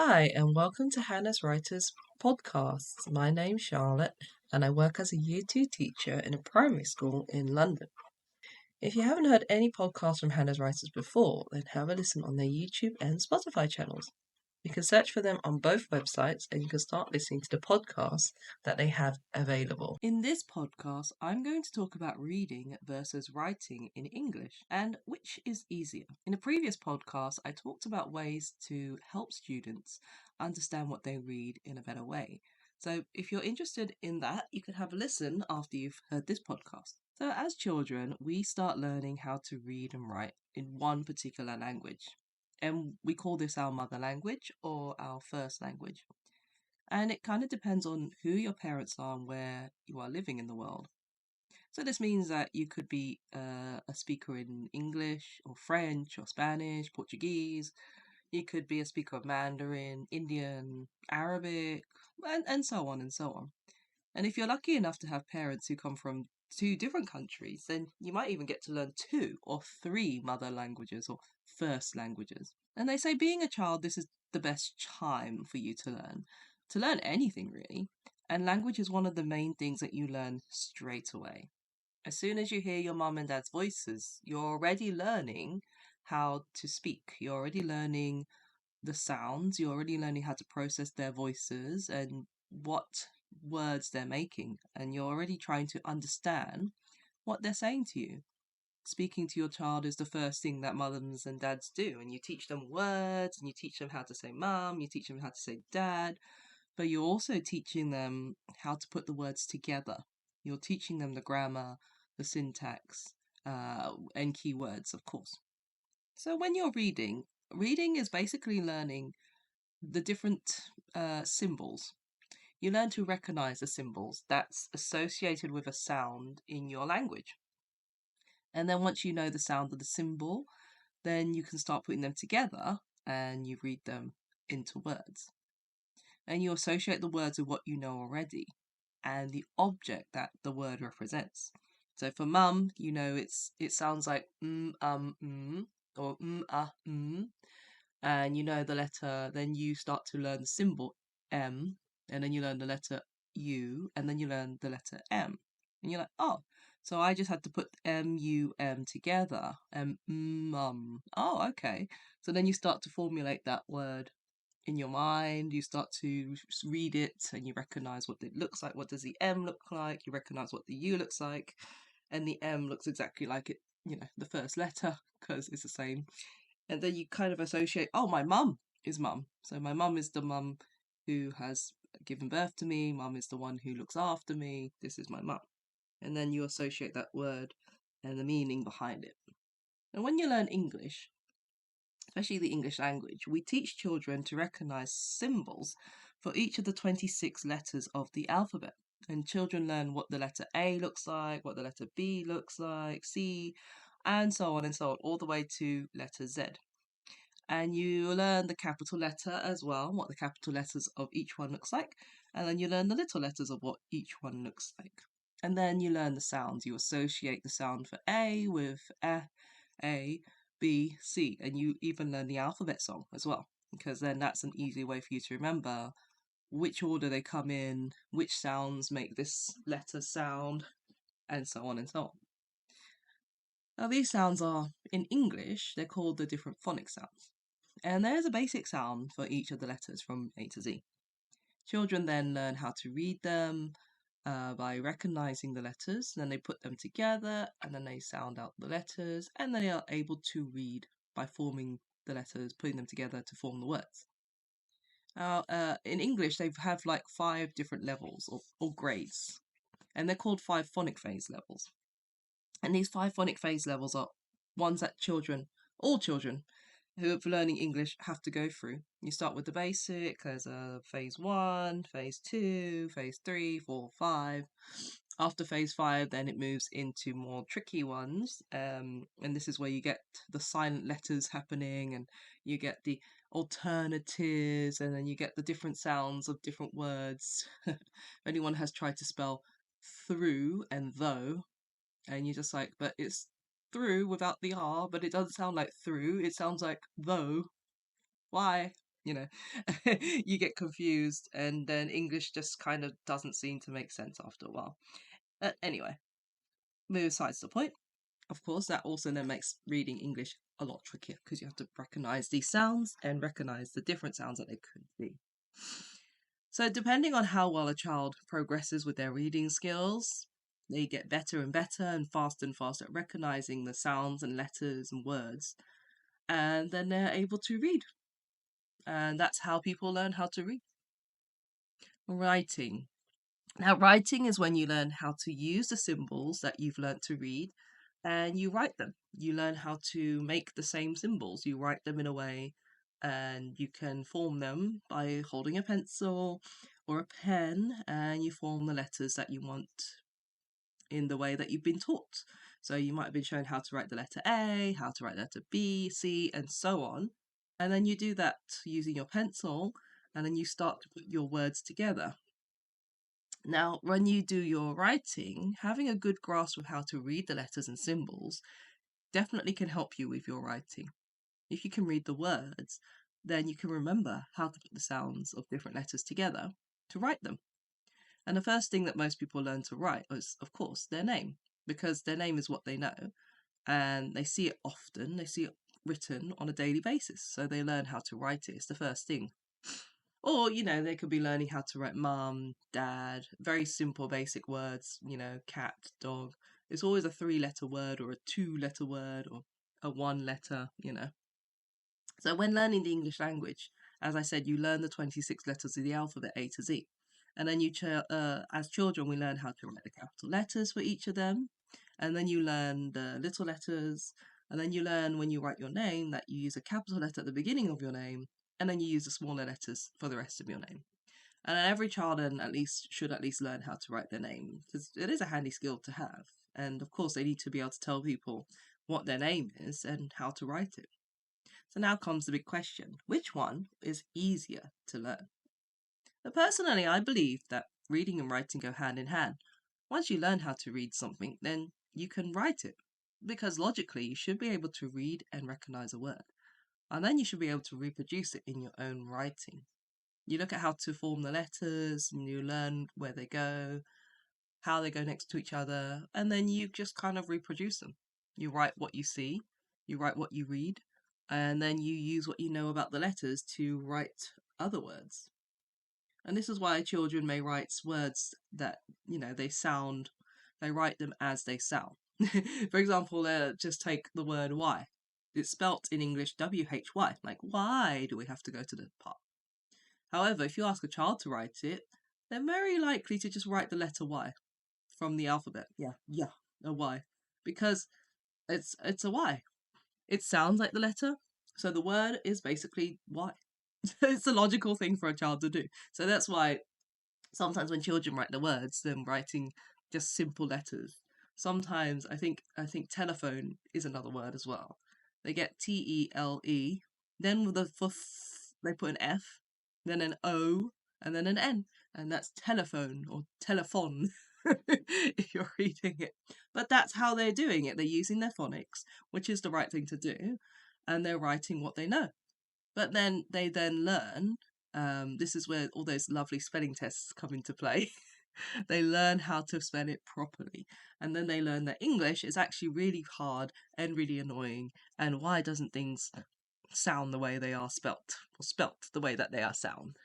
Hi, and welcome to Hanaz Writers Podcast. My name's Charlotte, and I work as a Year 2 teacher in a primary school in London. If you haven't heard any podcasts from Hanaz Writers before, then have a listen on their YouTube and Spotify channels. You can search for them on both websites, and you can start listening to the podcasts that they have available. In this podcast, I'm going to talk about reading versus writing in English and which is easier. In a previous podcast, I talked about ways to help students understand what they read in a better way. So if you're interested in that, you can have a listen after you've heard this podcast. So as children, we start learning how to read and write in one particular language. And we call this our mother language or our first language. And it kind of depends on who your parents are and where you are living in the world. So this means that you could be a speaker in English or French or Spanish, Portuguese. You could be a speaker of Mandarin, Indian, Arabic, and so on and so on. And if you're lucky enough to have parents who come from two different countries, then you might even get to learn 2 or 3 mother languages or first languages. And they say being a child, this is the best time for you to learn anything really. And language is one of the main things that you learn straight away. As soon as you hear your mum and dad's voices, you're already learning how to speak. You're already learning the sounds. You're already learning how to process their voices and what words they're making. And you're already trying to understand what they're saying to you. Speaking to your child is the first thing that mothers and dads do. And you teach them words and you teach them how to say mum, you teach them how to say dad. But you're also teaching them how to put the words together. You're teaching them the grammar, the syntax, and keywords, of course. So when you're reading is basically learning the different symbols. You learn to recognize the symbols that's associated with a sound in your language. And then once you know the sound of the symbol, then you can start putting them together and you read them into words. And you associate the words with what you know already and the object that the word represents. So for mum, you know it sounds like or and you know the letter, then you start to learn the symbol M, and then you learn the letter U, and then you learn the letter M. And you're like, oh, so I just had to put M-U-M together. Oh, okay. So then you start to formulate that word in your mind. You start to read it and you recognize what it looks like. What does the M look like? You recognize what the U looks like. And the M looks exactly like it, the first letter, because it's the same. And then you kind of associate, oh, my mum is mum. So my mum is the mum who has given birth to me. Mum is the one who looks after me. This is my mum. And then you associate that word and the meaning behind it. And when you learn English, especially the English language, we teach children to recognize symbols for each of the 26 letters of the alphabet. And children learn what the letter A looks like, what the letter B looks like, C, and so on, all the way to letter Z. And you learn the capital letter as well, what the capital letters of each one looks like. And then you learn the little letters of what each one looks like. And then you learn the sounds. You associate the sound for A with A, B, C. And you even learn the alphabet song as well, because then that's an easy way for you to remember which order they come in, which sounds make this letter sound, and so on and so on. Now these sounds are, in English, they're called the different phonic sounds. And there's a basic sound for each of the letters from A to Z. Children then learn how to read them by recognizing the letters, then they put them together, and then they sound out the letters, and then they are able to read by forming the letters, putting them together to form the words. Now, in English, they have like 5 different levels or grades, and they're called 5 phonic phase levels. And these 5 phonic phase levels are ones that all children who are learning English have to go through. You start with the basic, there's a phase 1, phase 2, phase 3, 4, 5. After phase 5, then it moves into more tricky ones, and this is where you get the silent letters happening, and you get the alternatives, and then you get the different sounds of different words. If anyone has tried to spell through and though, and you're just like, but it's through without the R, but it doesn't sound like through, it sounds like though. Why? you get confused, and then English just kind of doesn't seem to make sense after a while. Anyway, besides the point. Of course, that also then makes reading English a lot trickier because you have to recognize these sounds and recognize the different sounds that they could be. So, depending on how well a child progresses with their reading skills, they get better and faster at recognizing the sounds and letters and words, and then they're able to read. And that's how people learn how to read. Writing. Now, writing is when you learn how to use the symbols that you've learned to read and you write them. You learn how to make the same symbols. You write them in a way and you can form them by holding a pencil or a pen, and you form the letters that you want in the way that you've been taught. So you might have been shown how to write the letter A, how to write the letter B, C, and so on. And then you do that using your pencil, and then you start to put your words together. Now, when you do your writing, having a good grasp of how to read the letters and symbols definitely can help you with your writing. If you can read the words, then you can remember how to put the sounds of different letters together to write them. And the first thing that most people learn to write is, of course, their name, because their name is what they know and they see it often, they see it written on a daily basis. So they learn how to write it. It's the first thing. Or, they could be learning how to write mum, dad, very simple, basic words, cat, dog. It's always a 3-letter word or a 2-letter word or a 1-letter. So when learning the English language, as I said, you learn the 26 letters of the alphabet A to Z. And then as children, we learn how to write the capital letters for each of them. And then you learn the little letters. And then you learn when you write your name that you use a capital letter at the beginning of your name. And then you use the smaller letters for the rest of your name. And every child should at least learn how to write their name, because it is a handy skill to have. And of course, they need to be able to tell people what their name is and how to write it. So now comes the big question: which one is easier to learn? But personally, I believe that reading and writing go hand in hand. Once you learn how to read something, then you can write it, because logically, you should be able to read and recognize a word. And then you should be able to reproduce it in your own writing. You look at how to form the letters, and you learn where they go, how they go next to each other, and then you just kind of reproduce them. You write what you see, you write what you read, and then you use what you know about the letters to write other words. And this is why children may write words that, they write them as they sound. For example, just take the word why. It's spelt in English W-H-Y, like why do we have to go to the park? However, if you ask a child to write it, they're very likely to just write the letter Y from the alphabet. Yeah, a Y. Because it's a Y. It sounds like the letter, so the word is basically Y. It's a logical thing for a child to do. So that's why sometimes when children write the words, they're writing just simple letters. Sometimes I think telephone is another word as well. They get TELE, then with they put an F, then an O, and then an N, and that's telephone or telephone if you're reading it. But that's how they're doing it. They're using their phonics, which is the right thing to do, and they're writing what they know. But then they learn. This is where all those lovely spelling tests come into play. They learn how to spell it properly. And then they learn that English is actually really hard and really annoying. And why doesn't things sound the way they are spelt, or spelt the way that they are sound?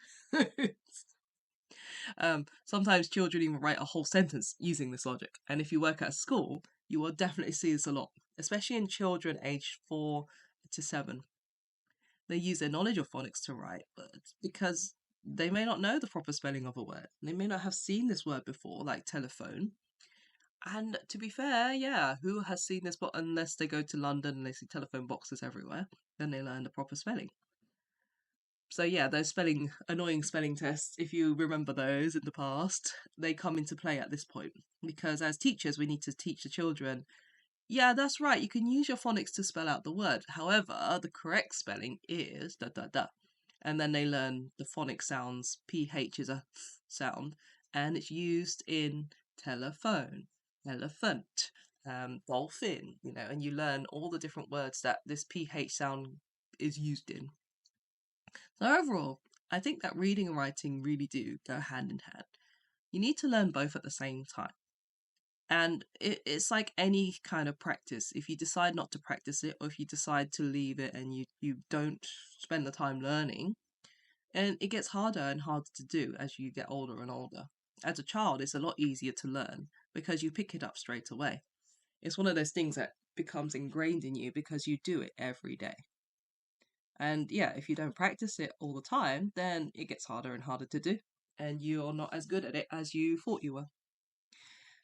Sometimes children even write a whole sentence using this logic. And if you work at a school, you will definitely see this a lot, especially in children aged 4 to 7. They use their knowledge of phonics to write words because they may not know the proper spelling of a word. They may not have seen this word before, like telephone. And to be fair, yeah, who has seen this unless they go to London and they see telephone boxes everywhere, then they learn the proper spelling. So yeah, those annoying spelling tests, if you remember those in the past, they come into play at this point. Because as teachers, we need to teach the children, yeah, that's right, you can use your phonics to spell out the word. However, the correct spelling is da da da. And then they learn the phonic sounds. PH is a th sound, and it's used in telephone, elephant, dolphin, and you learn all the different words that this PH sound is used in. So overall, I think that reading and writing really do go hand in hand. You need to learn both at the same time. And it's like any kind of practice. If you decide not to practice it, or if you decide to leave it and you don't spend the time learning, and it gets harder and harder to do as you get older and older. As a child, it's a lot easier to learn because you pick it up straight away. It's one of those things that becomes ingrained in you because you do it every day. And yeah, if you don't practice it all the time, then it gets harder and harder to do, and you're not as good at it as you thought you were.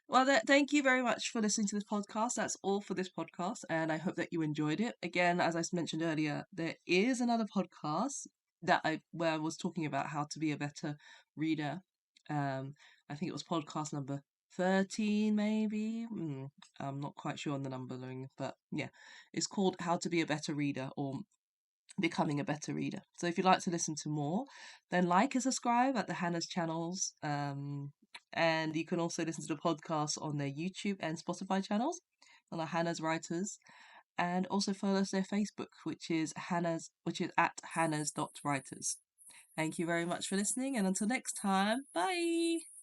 Well, thank you very much for listening to this podcast. That's all for this podcast, and I hope that you enjoyed it. Again, as I mentioned earlier, there is another podcast where I was talking about how to be a better reader. I think it was podcast number 13, maybe. I'm not quite sure on the numbering, but yeah, it's called How to Be a Better Reader, or Becoming a Better Reader. So if you'd like to listen to more, then like and subscribe at the Hanaz channels. And you can also listen to the podcast on their YouTube and Spotify channels on the Hanaz Writers. And also follow us their Facebook, which is at Hanaz.writers. Thank you very much for listening, and until next time, bye.